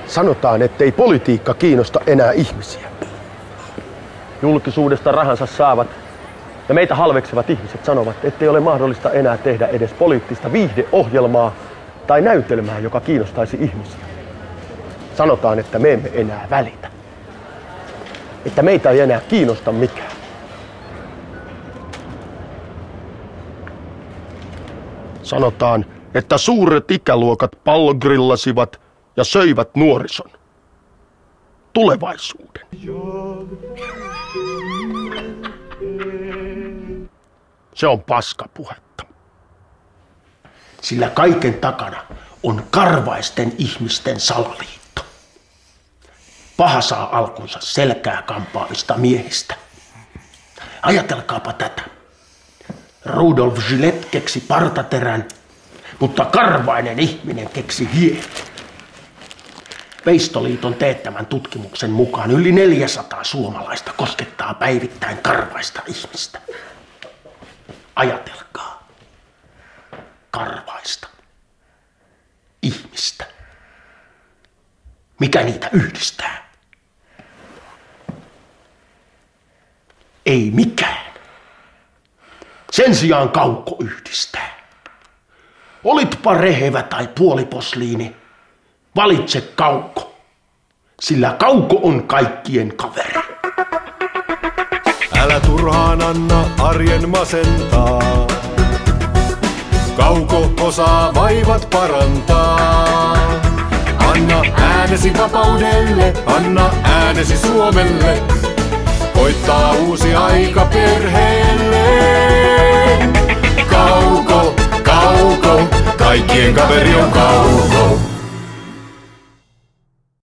Sanotaan, ettei politiikka kiinnosta enää ihmisiä. Julkisuudesta rahansa saavat ja meitä halveksevat ihmiset sanovat, ettei ole mahdollista enää tehdä edes poliittista viihdeohjelmaa tai näytelmää, joka kiinnostaisi ihmisiä. Sanotaan, että me emme enää välitä. Että meitä ei enää kiinnosta mikään. Sanotaan, että suuret ikäluokat pallogrillasivat ja söivät nuorison. Tulevaisuuden. Se on paskapuhetta. Sillä kaiken takana on karvaisten ihmisten salaliitto. Paha saa alkunsa selkää kampaavista miehistä. Ajatelkaapa tätä. Rudolf Gillette keksi partaterän, mutta karvainen ihminen keksi hienen. Veistoliiton teettämän tutkimuksen mukaan yli 400 suomalaista koskettaa päivittäin karvaista ihmistä. Ajatelkaa. Karvaista ihmistä. Mikä niitä yhdistää? Ei mikään. Sen sijaan Kauko yhdistää. Olitpa rehevä tai puoliposliini, valitse Kauko, sillä Kauko on kaikkien kaveri. Älä turhaan anna arjen masentaa. Kauko osaa vaivat parantaa. Anna äänesi vapaudelle, anna äänesi Suomelle. Koittaa uusi aika perheelle. Kauko, Kauko, kaikkien kaveri on Kauko.